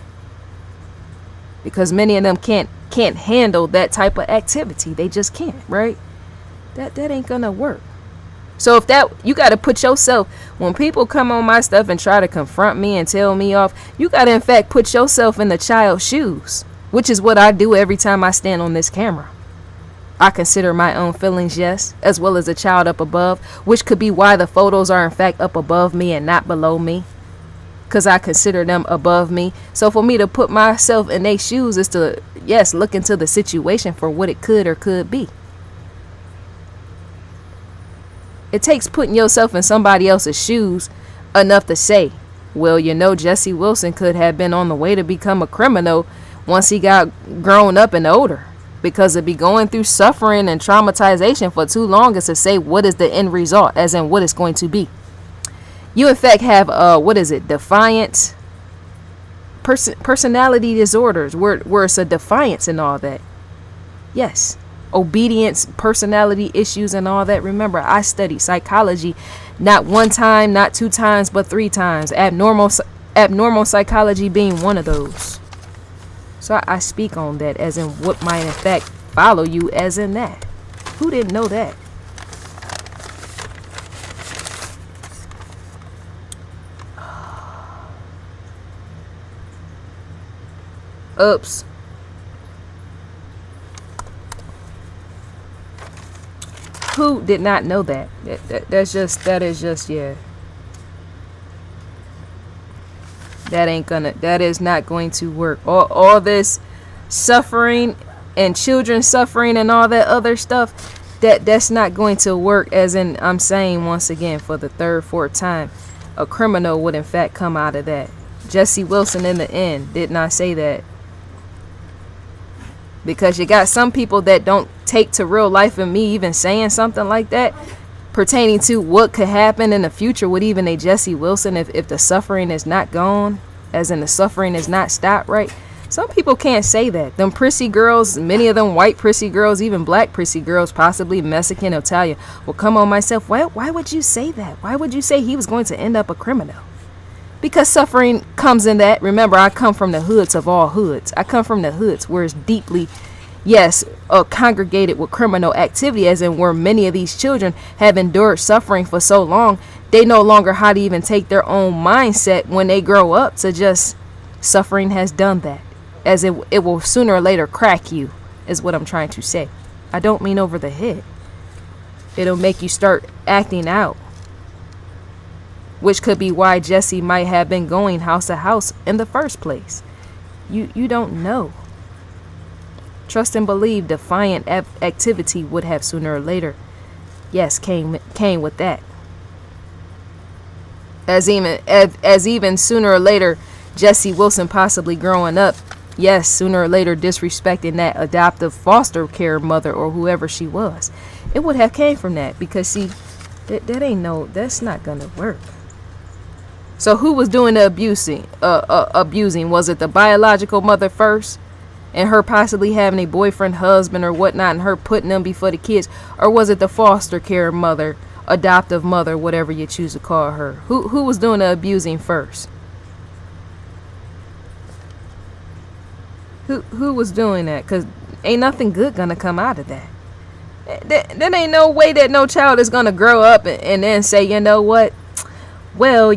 A: Because many of them can't handle that type of activity. They just can't, right? That ain't gonna work. So if that, you got to put yourself, when people come on my stuff and try to confront me and tell me off, you got to in fact put yourself in the child's shoes, which is what I do every time I stand on this camera. I consider my own feelings, yes, as well as a child up above, which could be why the photos are in fact up above me and not below me, because I consider them above me. So for me to put myself in their shoes is to, yes, look into the situation for what it could or could be. It takes putting yourself in somebody else's shoes enough to say, well, you know, Jesse Wilson could have been on the way to become a criminal once he got grown up and older. Because to be going through suffering and traumatization for too long is to say what is the end result, as in what it's going to be. You in fact have defiant personality disorders where it's a defiance and all that. Yes, obedience, personality issues and all that. Remember, I studied psychology not one time, not two times, but 3 times. Abnormal psychology being one of those. So I speak on that as in what might in fact follow you as in that. Who didn't know that? Oops. Who did not know that? That is just, yeah. That is not going to work. All this suffering and children suffering and all that other stuff, that's not going to work. As in, I'm saying once again for the third, fourth time, a criminal would in fact come out of that. Jesse Wilson in the end did not say that. Because you got some people that don't take to real life, and me even saying something like that pertaining to what could happen in the future with even a Jesse Wilson if the suffering is not gone, as in the suffering is not stopped, right? Some people can't say that. Them prissy girls, many of them white prissy girls, even black prissy girls, possibly Mexican, Italian, will come on myself. Why would you say that? Why would you say he was going to end up a criminal? Because suffering comes in that. Remember, I come from the hoods of all hoods. I come from the hoods where it's deeply, yes, congregated with criminal activity, as in where many of these children have endured suffering for so long, they no longer how to even take their own mindset when they grow up to just, suffering has done that. As it will sooner or later crack you, is what I'm trying to say. I don't mean over the head. It'll make you start acting out. Which could be why Jesse might have been going house to house in the first place. You don't know. Trust and believe defiant activity would have sooner or later, yes, came with that. As even sooner or later, Jesse Wilson possibly growing up, yes, sooner or later disrespecting that adoptive foster care mother or whoever she was. It would have came from that, because see, that's not gonna work. So who was doing the abusing? Was it the biological mother first, and her possibly having a boyfriend, husband, or whatnot, and her putting them before the kids? Or was it the foster care mother, adoptive mother, whatever you choose to call her? Who was doing the abusing first? Who was doing that? Because ain't nothing good gonna come out of that. There ain't no way that no child is gonna grow up and then say, you know what? Well,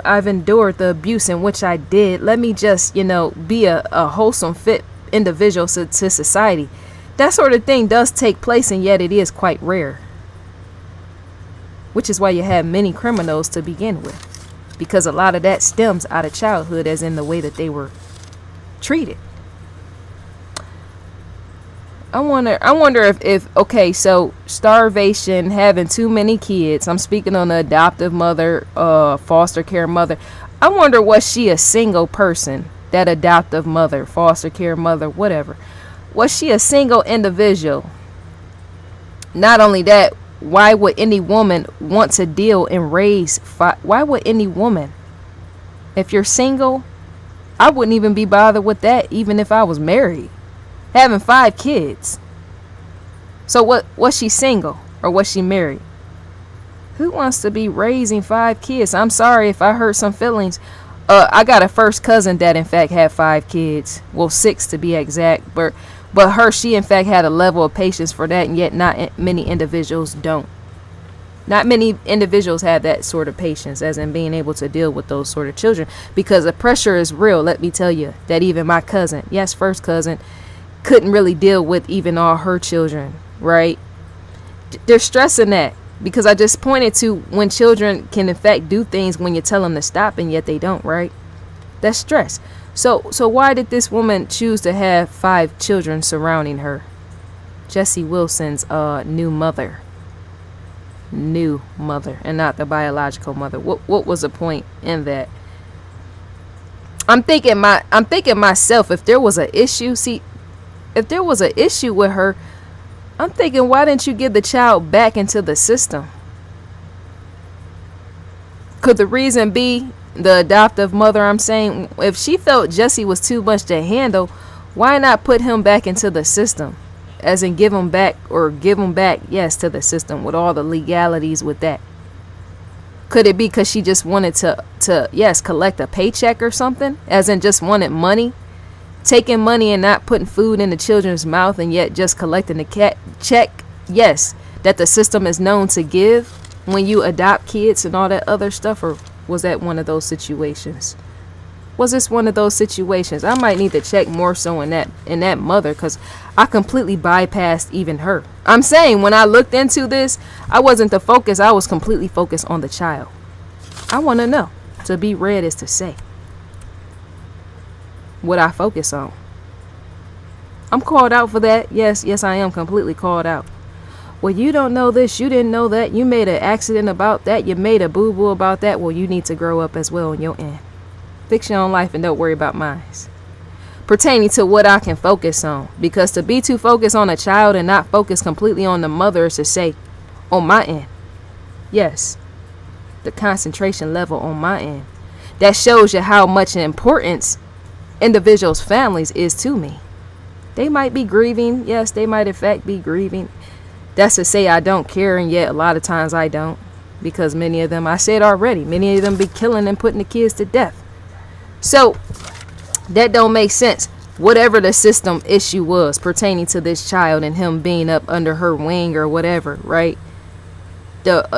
A: I've endured the abuse in which I did. Let me just, be a wholesome, fit individual to society. That sort of thing does take place, and yet it is quite rare. Which is why you have many criminals to begin with. Because a lot of that stems out of childhood, as in the way that they were treated. I wonder if okay, so starvation, having too many kids. I'm speaking on the adoptive mother, foster care mother. I wonder, was she a single person? That adoptive mother, foster care mother, whatever. Was she a single individual? Not only that, why would any woman want to deal and raise? Why would any woman? If you're single, I wouldn't even be bothered with that, even if I was married. Having 5 kids. So what, was she single or was she married? Who wants to be raising 5 kids? I'm sorry if I hurt some feelings. I got a first cousin that in fact had 5 kids. Well, 6 to be exact. But she in fact had a level of patience for that, and yet not many individuals don't. Not many individuals have that sort of patience, as in being able to deal with those sort of children, because the pressure is real. Let me tell you that even my cousin, yes, first cousin, couldn't really deal with even all her children, right? They're stressing that, because I just pointed to when children can in fact do things when you tell them to stop, and yet they don't, right? That's stress. So why did this woman choose to have 5 children surrounding her? Jesse Wilson's new mother, and not the biological mother. What was the point in that? I'm thinking myself, if there was an issue, if there was an issue with her, I'm thinking, why didn't you give the child back into the system? Could the reason be the adoptive mother? I'm saying, if she felt Jesse was too much to handle, why not put him back into the system? As in give him back, yes, to the system with all the legalities with that. Could it be because she just wanted to yes, collect a paycheck or something? As in just wanted money? Taking money and not putting food in the children's mouth, and yet just collecting the check, yes, that the system is known to give when you adopt kids and all that other stuff? Or was that one of those situations? Was this one of those situations? I might need to check more so in that mother, because I completely bypassed even her. I'm saying, when I looked into this, I wasn't the focus. I was completely focused on the child. I want to know. To be read is to say what I focus on. I'm called out for that. Yes, I am completely called out. Well, you don't know this, you didn't know that, you made an accident about that, you made a boo-boo about that. Well, you need to grow up as well on your end. Fix your own life and don't worry about mine. Pertaining to what I can focus on. Because to be too focused on a child and not focus completely on the mother is to say, on my end. Yes, the concentration level on my end. That shows you how much importance individuals' families is to me. They might be grieving. Yes, they might in fact be grieving. That's to say I don't care, and yet a lot of times I don't. Because many of them, I said already, many of them be killing and putting the kids to death. So that don't make sense. Whatever the system issue was pertaining to this child and him being up under her wing or whatever, right? The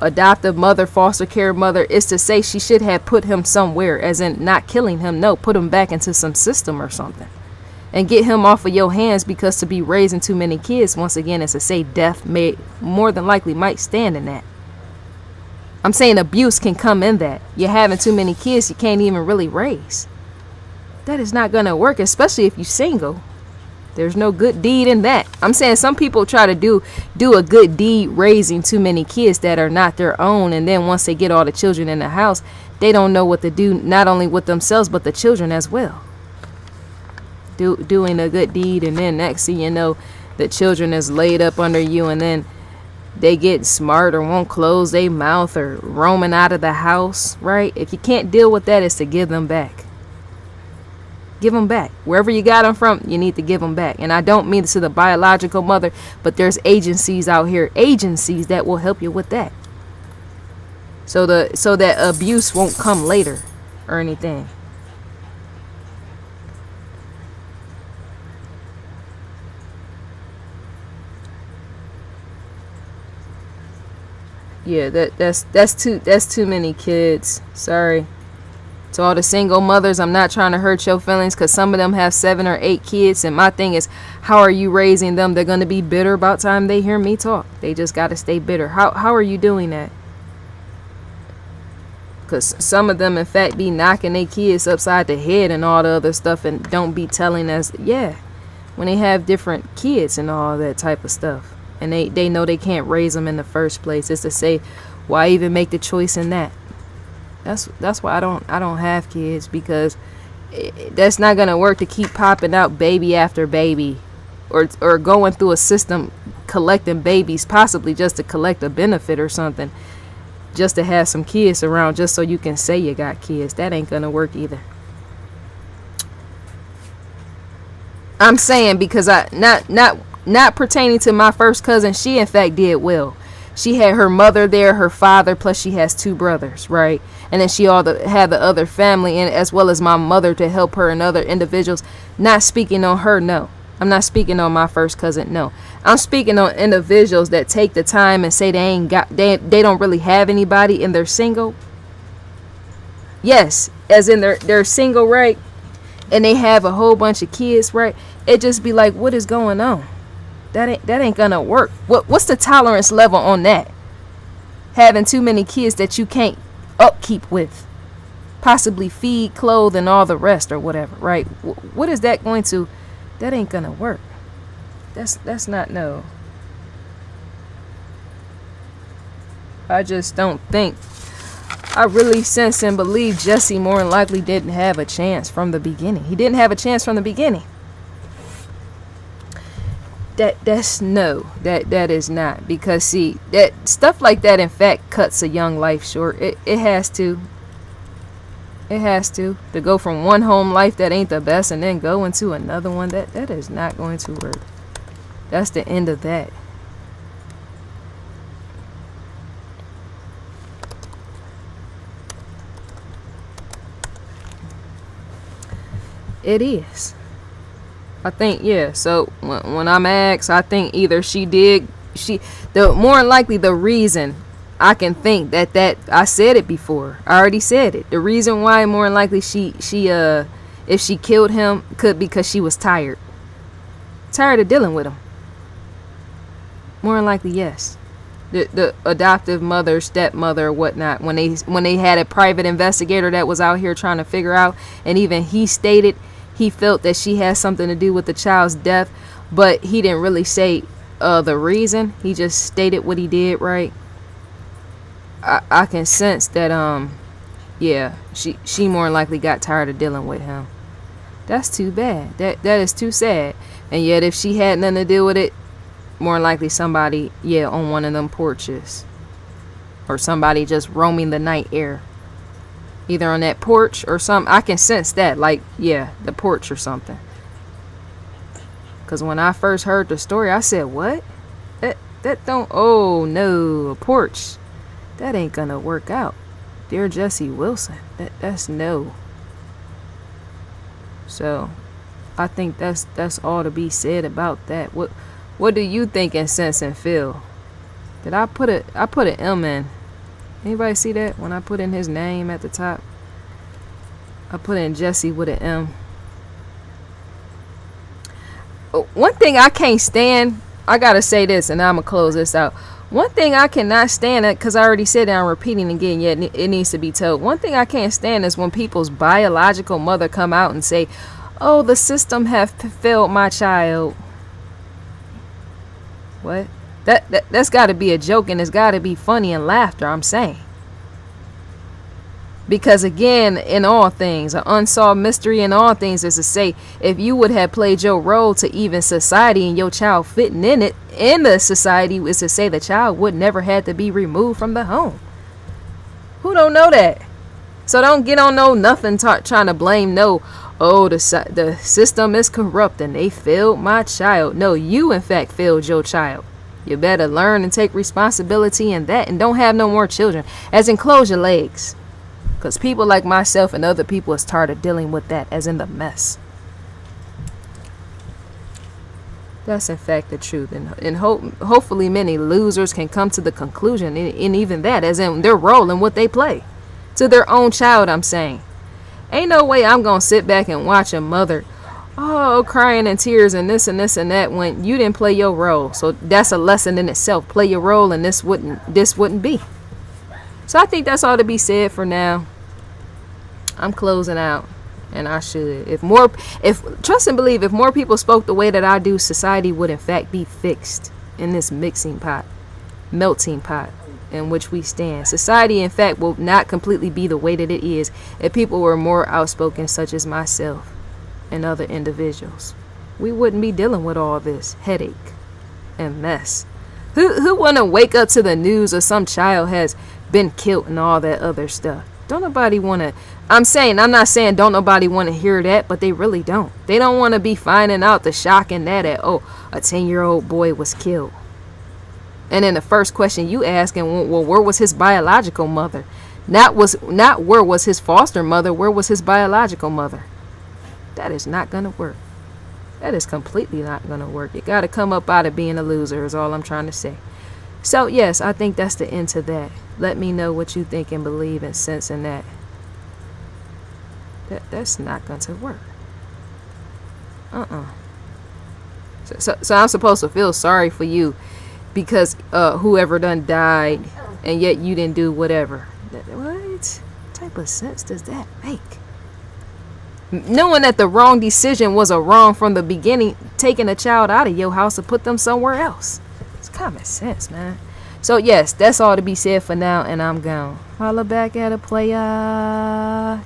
A: adoptive mother, foster care mother, is to say she should have put him somewhere, as in not killing him. No, put him back into some system or something and get him off of your hands, because to be raising too many kids, once again, is to say death may more than likely might stand in that. I'm saying abuse can come in that. You're having too many kids you can't even really raise. That is not going to work, especially if you're single. There's no good deed in that. I'm saying some people try to do a good deed raising too many kids that are not their own, and then once they get all the children in the house, they don't know what to do, not only with themselves but the children as well. Doing a good deed, and then next thing you know, the children is laid up under you, and then they get smart or won't close their mouth or roaming out of the house, right? If you can't deal with that, it's to give them back. Give them back. Wherever you got them from, you need to give them back. And I don't mean to the biological mother, but there's agencies out here, agencies that will help you with that. So that abuse won't come later or anything. Yeah, that's too many kids. Sorry. To all the single mothers, I'm not trying to hurt your feelings, because some of them have 7 or 8 kids, and my thing is, how are you raising them? They're going to be bitter about time they hear me talk. They just got to stay bitter. How are you doing that? Because some of them, in fact, be knocking their kids upside the head and all the other stuff, and don't be telling us, yeah, when they have different kids and all that type of stuff. And they know they can't raise them in the first place. It's to say, why even make the choice in that? That's why I don't have kids, because that's not gonna work to keep popping out baby after baby, or going through a system collecting babies, possibly just to collect a benefit or something, just to have some kids around, just so you can say you got kids. That ain't gonna work either. I'm saying, because I not pertaining to my first cousin, she in fact did well. She had her mother there, her father, plus she has 2 brothers, right? And then she had the other family, and as well as my mother to help her and other individuals. Not speaking on her, no. I'm not speaking on my first cousin, no. I'm speaking on individuals that take the time and say they don't really have anybody and they're single. Yes, as in they're single, right? And they have a whole bunch of kids, right? It just be like, what is going on? That ain't gonna work. What's the tolerance level on that? Having too many kids that you can't upkeep with, possibly feed, clothe, and all the rest or whatever, right? What is that going to? That ain't gonna work. That's not, no. I just don't think. I really sense and believe Jesse more than likely didn't have a chance from the beginning. He didn't have a chance from the beginning. That is not, because see, that stuff like that in fact cuts a young life short. It has to go from one home life that ain't the best and then go into another one. That is not going to work. That's the end of that. It is. I think, yeah. So when I'm asked, I think either more than likely the reason I can think that I said it before. I already said it. The reason why more than likely she if she killed him could because she was tired of dealing with him. More than likely, yes. The adoptive mother, stepmother, or whatnot, when they had a private investigator that was out here trying to figure out, and even he stated he felt that she had something to do with the child's death, but he didn't really say the reason. He just stated what he did, right? I can sense that yeah, she more than likely got tired of dealing with him. That's too bad. That is too sad. And yet if she had nothing to do with it, more than likely somebody, yeah, on one of them porches, or somebody just roaming the night air, either on that porch or something. I can sense that, like, yeah, the porch or something. Because when I first heard the story, I said, what? That don't, oh no, a porch. That ain't gonna work out. Dear Jesse Wilson, that's no. So I think that's all to be said about that. What do you think and sense and feel? Did I put an M in? Anybody see that when I put in his name at the top? I put in Jesse with an M. One thing I can't stand, I gotta say this, and I'm gonna close this out. One thing I cannot stand, because I already said that, I'm repeating again, yet it needs to be told. One thing I can't stand is when people's biological mother come out and say, oh, the system have failed my child. What? That's got to be a joke, and it's got to be funny and laughter, I'm saying. Because again, in all things, an unsolved mystery in all things is to say, if you would have played your role to even society and your child fitting in it, in the society, is to say the child would never have to be removed from the home. Who don't know that? So don't get on no nothing trying to blame no, oh, the system is corrupt and they failed my child. No, you in fact failed your child. You better learn and take responsibility in that, and don't have no more children. As in, close your legs. Because people like myself and other people is tired of dealing with that, as in the mess. That's in fact the truth. And hopefully many losers can come to the conclusion, in even that, as in their role and what they play. To their own child, I'm saying. Ain't no way I'm going to sit back and watch a mother, oh, crying in tears and this and this and that, when you didn't play your role. So that's a lesson in itself. Play your role, and this wouldn't be. So I think that's all to be said for now. I'm closing out, and I should. Trust and believe, if more people spoke the way that I do, society would in fact be fixed in this melting pot in which we stand. Society in fact will not completely be the way that it is if people were more outspoken, such as myself and other individuals. We wouldn't be dealing with all this headache and mess. Who want to wake up to the news of some child has been killed and all that other stuff? Don't nobody want to. I'm not saying don't nobody want to hear that, but they really don't. They don't want to be finding out the shock in that at, oh, a 10-year-old boy was killed. And then the first question you ask, and well, where was his biological mother? Not where was his foster mother, where was his biological mother? That is not going to work. That is completely not going to work. You got to come up out of being a loser is all I'm trying to say. So, yes, I think that's the end to that. Let me know what you think and believe and sense in that. That's not going to work. So I'm supposed to feel sorry for you because whoever done died, and yet you didn't do whatever. What type of sense does that make? Knowing that the wrong decision was a wrong from the beginning, taking a child out of your house to put them somewhere else. It's common sense, man. So yes, that's all to be said for now, and I'm gone. Holla back at a player.